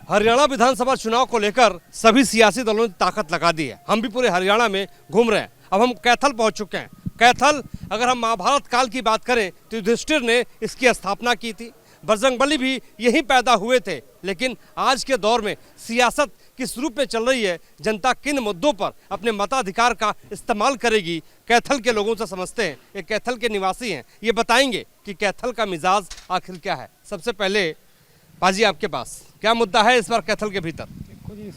हरियाणा विधानसभा चुनाव को लेकर सभी सियासी दलों ने ताकत लगा दी है। हम भी पूरे हरियाणा में घूम रहे हैं। अब हम कैथल पहुंच चुके हैं। कैथल, अगर हम महाभारत काल की बात करें तो युधिष्ठिर ने इसकी स्थापना की थी। बजरंगबली भी यहीं पैदा हुए थे। लेकिन आज के दौर में सियासत किस रूप में चल रही है, जनता किन मुद्दों पर अपने मताधिकार का इस्तेमाल करेगी, कैथल के लोगों से समझते हैं। ये कैथल के निवासी हैं, ये बताएंगे कि कैथल का मिजाज आखिर क्या है। सबसे पहले पाजी, आपके पास क्या मुद्दा है इस बार कैथल के भीतर? देखो जी, इस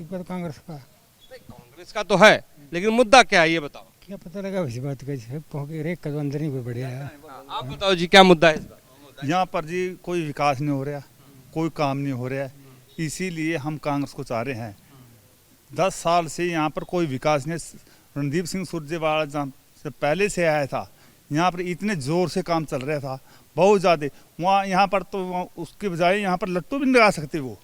बार कांग्रेस का कांग्रेस का तो है, लेकिन मुद्दा क्या है ये बताओ। क्या पता लगा इस बात का, रेक का अंदर ही बढ़िया है। आप बताओ जी, क्या मुद्दा है इस बार? यहाँ पर जी कोई विकास नहीं हो रहा, कोई काम नहीं हो रहा है, इसीलिए हम कांग्रेस को चाह रहे हैं। 10 साल से यहाँ पर कोई विकास नहीं। रणदीप सिंह सुरजेवाला जहाँ से पहले से आया था, यहाँ पर इतने जोर से काम चल रहा था, बहुत ज़्यादा। वहाँ यहाँ पर तो उसके बजाय यहाँ पर लट्टू भी नहीं लगा सकते वो।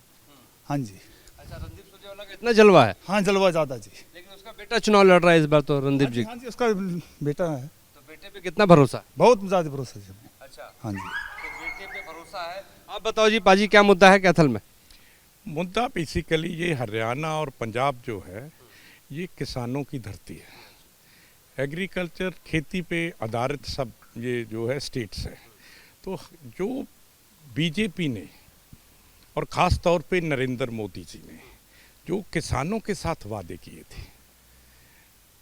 हाँ जी। अच्छा, रणदीप सुरजेवाला का इतना जलवा है? हाँ, जलवा ज़्यादा जी। लेकिन उसका बेटा चुनाव लड़ रहा है इस बार तो, रणदीप जी। हाँ जी, उसका बेटा है। तो बेटे पे कितना भरोसा है? बहुत ज़्यादा भरोसा जी। अच्छा, हाँ जी, तो बेटे पे भरोसा है। आप बताओ जी पाजी, क्या मुद्दा है कैथल में? मुद्दा बेसिकली ये हरियाणा और पंजाब जो है, ये किसानों की धरती है। एग्रीकल्चर, खेती पे आधारित सब ये जो है स्टेट्स है। तो जो बीजेपी ने और ख़ास तौर पे नरेंद्र मोदी जी ने जो किसानों के साथ वादे किए थे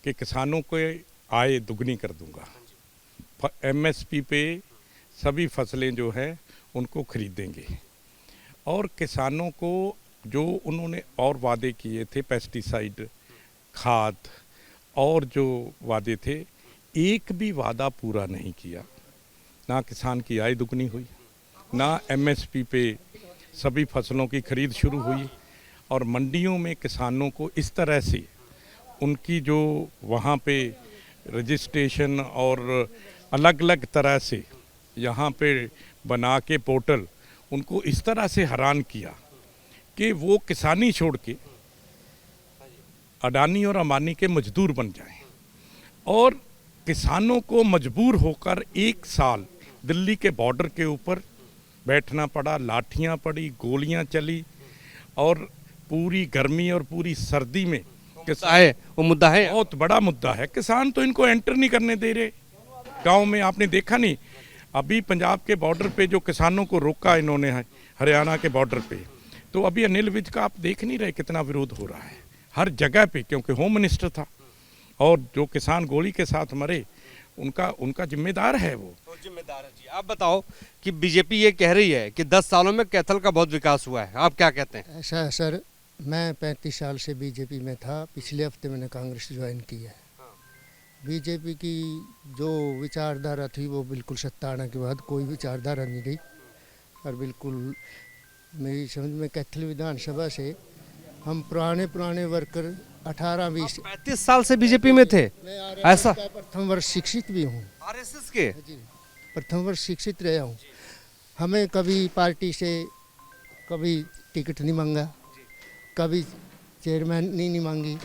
कि किसानों को आय दुगनी कर दूंगा, एमएसपी पे सभी फसलें जो है उनको खरीदेंगे, और किसानों को जो उन्होंने और वादे किए थे, पेस्टिसाइड, खाद और जो वादे थे, एक भी वादा पूरा नहीं किया। ना किसान की आय दुगनी हुई, ना एमएसपी पे सभी फसलों की खरीद शुरू हुई, और मंडियों में किसानों को इस तरह से उनकी जो वहाँ पे रजिस्ट्रेशन और अलग अलग तरह से यहाँ पे बना के पोर्टल, उनको इस तरह से हैरान किया कि वो किसानी छोड़ के अडानी और अंबानी के मजदूर बन जाएं। और किसानों को मजबूर होकर 1 साल दिल्ली के बॉर्डर के ऊपर बैठना पड़ा, लाठियां पड़ी, गोलियां चली, और पूरी गर्मी और पूरी सर्दी में है वो मुद्दा है, बहुत बड़ा मुद्दा है। किसान तो इनको एंटर नहीं करने दे रहे गांव में। आपने देखा नहीं, अभी पंजाब के बॉर्डर पे जो किसानों को रोका इन्होंने हरियाणा के बॉर्डर पे, तो अभी अनिल विज का आप देख नहीं रहे कितना विरोध हो रहा है हर जगह पे, क्योंकि होम मिनिस्टर था, और जो किसान गोली के साथ मरे उनका जिम्मेदार है वो। तो जिम्मेदार है जी। आप बताओ कि बीजेपी ये कह रही है कि 10 सालों में कैथल का बहुत विकास हुआ है, आप क्या कहते हैं? ऐसा है सर, मैं 35 साल से बीजेपी में था। पिछले हफ्ते मैंने कांग्रेस ज्वाइन की है। बीजेपी की जो विचारधारा थी वो बिल्कुल सत्ता आने के बाद कोई विचारधारा नहीं रही, और बिल्कुल मेरी समझ में कैथल विधानसभा से हम पुराने वर्कर 18-20 35 साल से बीजेपी में थे ऐसा? प्रथम वर्ष शिक्षित भी हूँ, आरएसएस के प्रथम वर्ष शिक्षित रहा हूँ। हमें कभी पार्टी से कभी टिकट नहीं मांगा, कभी चेयरमैन नहीं मांगी,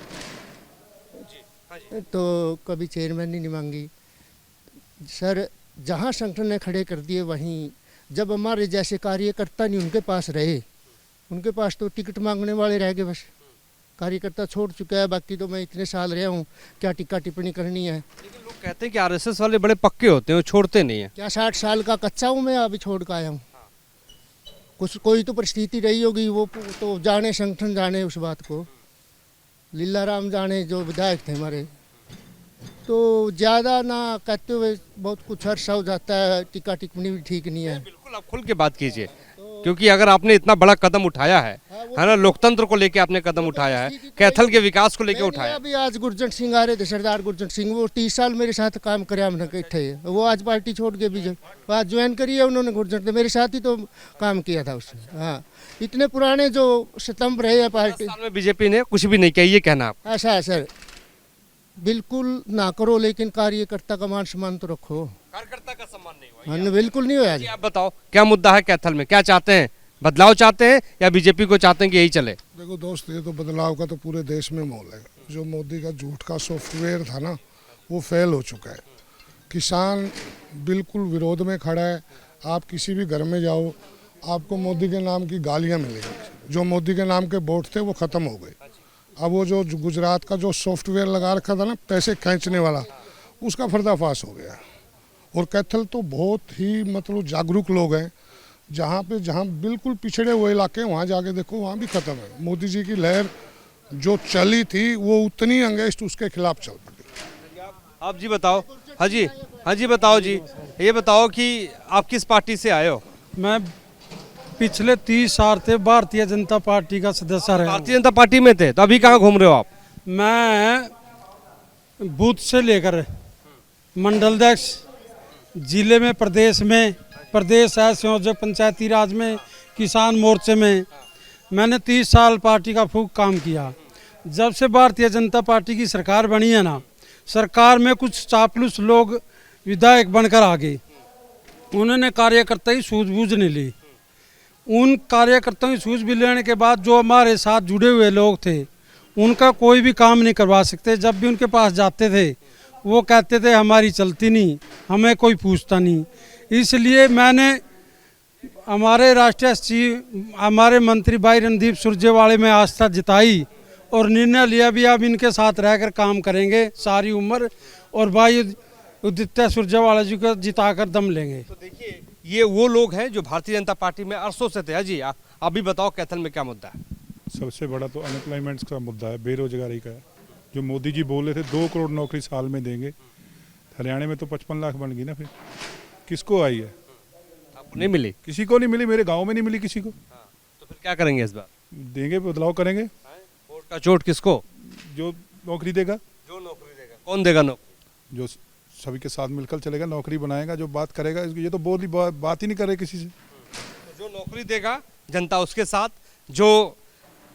तो कभी चेयरमैन नहीं मांगी सर। जहाँ संगठन ने खड़े कर दिए वहीं, जब हमारे जैसे कार्यकर्ता नहीं उनके पास रहे, उनके पास तो टिकट मांगने वाले रह गए। बस कार्यकर्ता छोड़ चुका है। बाकी तो मैं इतने साल रहा हूँ, क्या टिक्का टिप्पणी करनी है। लेकिन लोग कहते हैं कि आरएसएस वाले बड़े पक्के होते हैं, वो छोड़ते नहीं है। क्या 60 साल का कच्चा हूँ मैं, अभी छोड़ कर आया हूँ। कुछ कोई तो परिस्थिति रही होगी, वो तो जाने, संगठन जाने उस बात को, लीला राम जाने जो विधायक थे हमारे। तो ज़्यादा ना कहते हुए बहुत कुछ अर्सा हो जाता है, टिक्का टिप्पणी भी ठीक नहीं है। बिल्कुल, आप खुल के बात कीजिए, क्योंकि अगर आपने इतना बड़ा कदम उठाया है ना, लोकतंत्र को लेके आपने कदम उठाया है, कैथल के विकास को लेके उठाया। अभी आज गुरजंट सिंह आ रहे थे, सरदार गुरजंट सिंह, वो 30 साल मेरे साथ काम करे हमने इकट्ठे। वो आज पार्टी छोड़ के भी आज ज्वाइन करी है उन्होंने। गुरजंट ने मेरे साथ ही तो काम किया था उसने। हाँ, इतने पुराने जो स्तंभ रहे हैं पार्टी। 10 साल में बीजेपी ने कुछ भी नहीं किया, ये कहना आप? ऐसा है सर, बिल्कुल ना करो, लेकिन कार्यकर्ता का मान सम्मान तो रखो। कार्यकर्ता का सम्मान नहीं हुआ? हाँ, बिल्कुल नहीं हुआ। आप बताओ क्या मुद्दा है कैथल में, क्या चाहते हैं? बदलाव चाहते हैं या बीजेपी को चाहते हैं कि यही चले? देखो दोस्त, ये तो बदलाव का तो पूरे देश में माहौल है। जो मोदी का झूठ का सॉफ्टवेयर था ना, वो फेल हो चुका है। किसान बिल्कुल विरोध में खड़ा है। आप किसी भी घर में जाओ, आपको मोदी के नाम की गालियां मिलेंगी। जो मोदी के नाम के वोट थे वो ख़त्म हो गए। अब वो जो गुजरात का जो सॉफ्टवेयर लगा रखा था ना पैसे खींचने वाला, उसका पर्दाफाश हो गया। और कैथल तो बहुत ही मतलब जागरूक लोग हैं। जहाँ बिल्कुल पिछड़े हुए इलाके हैं वहाँ जाके देखो, वहाँ भी ख़त्म है। मोदी जी की लहर जो चली थी वो उतनी अंगेस्ट उसके खिलाफ चल पड़ी। आप जी बताओ। हाँ जी बताओ जी, ये बताओ कि आप किस पार्टी से आए हो? मैं पिछले 30 साल से भारतीय जनता पार्टी का सदस्य रहा हूं। भारतीय जनता पार्टी में थे, तो अभी कहाँ घूम रहे हो आप? मैं बूथ से लेकर मंडल अध्यक्ष, जिले में, प्रदेश है, संयोजक पंचायती राज में, किसान मोर्चे में मैंने 30 साल पार्टी का खूब काम किया। जब से भारतीय जनता पार्टी की सरकार बनी है ना, सरकार में कुछ चापलूस लोग विधायक बनकर आ गए। उन्होंने कार्यकर्ता ही सूझबूझ नहीं ली। उन कार्यकर्ताओं की सूझबूझ लेने के बाद जो हमारे साथ जुड़े हुए लोग थे उनका कोई भी काम नहीं करवा सकते। जब भी उनके पास जाते थे वो कहते थे हमारी चलती नहीं, हमें कोई पूछता नहीं। इसलिए मैंने हमारे राष्ट्रीय सचिव, हमारे मंत्री भाई रणदीप सुरजेवाला में आस्था जताई और निर्णय लिया भी अब इनके साथ रहकर काम करेंगे सारी उम्र, और भाई उदित्य सुरजेवाला जी को जिताकर दम लेंगे। तो देखिए, ये वो लोग हैं जो भारतीय जनता पार्टी में अरसों से थे। अजी आप भी बताओ, कैथल में क्या मुद्दा है? सबसे बड़ा तो अनएम्प्लॉयमेंट का मुद्दा है, बेरोजगारी का है। जो मोदी जी बोले थे 2 करोड़ नौकरी साल में देंगे, हरियाणा में तो 55 लाख बन गई ना। फिर किसको आई है? आपको नहीं मिली? किसी को नहीं मिली, मेरे गांव में नहीं मिली किसी को। तो फिर क्या करेंगे इस बार? देंगे, बदलाव करेंगे। वोट का चोट किसको? जो नौकरी देगा। जो नौकरी देगा। कौन देगा नौकरी? जो सभी के साथ मिलकर चलेगा, नौकरी बनाएगा, जो बात करेगा। ये तो बोली बात ही नहीं कर रहे किसी से। जो नौकरी देगा जनता उसके साथ, जो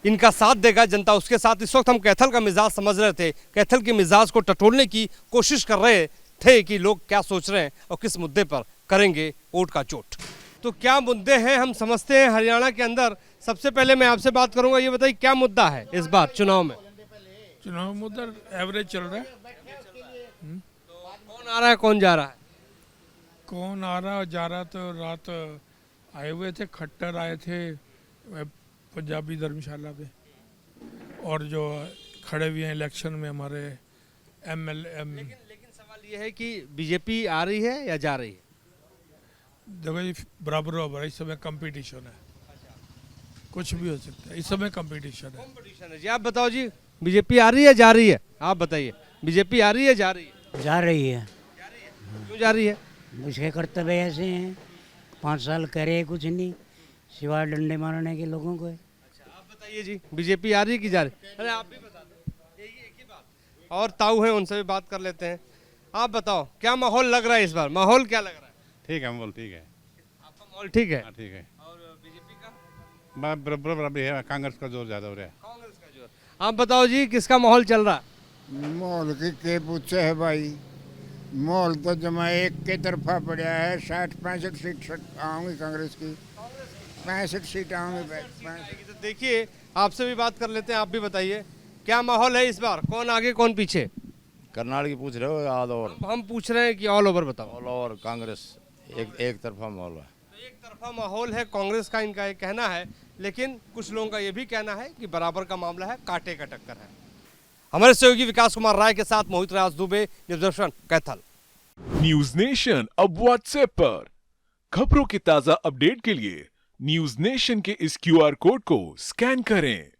इनका साथ देगा जनता उसके साथ। इस वक्त हम कैथल का मिजाज समझ रहे थे, कैथल के मिजाज को टटोलने की कोशिश कर रहे थे कि लोग क्या सोच रहे हैं और किस मुद्दे पर करेंगे वोट का चोट। तो क्या मुद्दे हैं हम समझते हैं हरियाणा के अंदर। सबसे पहले मैं आपसे बात करूंगा, ये बताइए क्या मुद्दा है इस बार चुनाव में? चुनाव मुद्दा एवरेज चल रहा है। कौन आ रहा है, कौन जा रहा है? कौन आ रहा जा रहा, तो रात आए हुए थे, खट्टर आए थे पंजाबी धर्मशाला पे, और जो खड़े हुए हैं इलेक्शन में हमारे MLM। लेकिन सवाल ये है कि बीजेपी आ रही है या जा रही है? देखो जी, बराबर बराबर इस समय कंपटीशन है। कुछ भी हो सकता है, इस समय कंपटीशन है। कंपटीशन है जी। आप बताओ जी, बीजेपी आ रही है जा रही है? आप बताइए, बीजेपी आ रही है जा रही है? जा रही है। क्यों जा रही है? उसके कर्तव्य ऐसे हैं, 5 साल करे कुछ नहीं सिवाय डंडे मारने के लोगों को। अच्छा, आप बताइए जी, बीजेपी आ रही है कि जा रही है? अरे आप भी बता दो, एक ही बात। और ताऊ है, उनसे भी बात कर लेते हैं। आप बताओ क्या माहौल लग रहा है इस बार? माहौल क्या लग रहा है? ठीक है, माहौल ठीक है। आपका माहौल ठीक है? हाँ, ठीक है। और बीजेपी का? बराबर है, कांग्रेस का जोर ज्यादा हो रहा है। कांग्रेस का जोर। आप बताओ जी, किसका माहौल चल रहा है? माहौल की के पूछे है भाई, माहौल तो जमा एक के तरफा पड़ा है। 60-65 सीट आऊंगी कांग्रेस की, 65 सीट आऊंगी। तो देखिए, आपसे भी बात कर लेते हैं, आप भी बताइए क्या माहौल है इस बार, कौन आगे कौन पीछे? करनाल की पूछ रहे हो ऑल ओवर? हम पूछ रहे हैं कि ऑल ओवर बताओ। ऑल ओवर कांग्रेस एक तरफा माहौल है। तो एक तरफा माहौल है कांग्रेस का, इनका ये कहना है। लेकिन कुछ लोगों का ये भी कहना है कि बराबर का मामला है, कांटे का टक्कर है। हमारे सहयोगी विकास कुमार राय के साथ Mohit Raj Dubey, news Kaithal. News nation अब व्हाट्सएप पर खबरों के ताजा अपडेट के लिए न्यूज नेशन के इस QR कोड को स्कैन करें।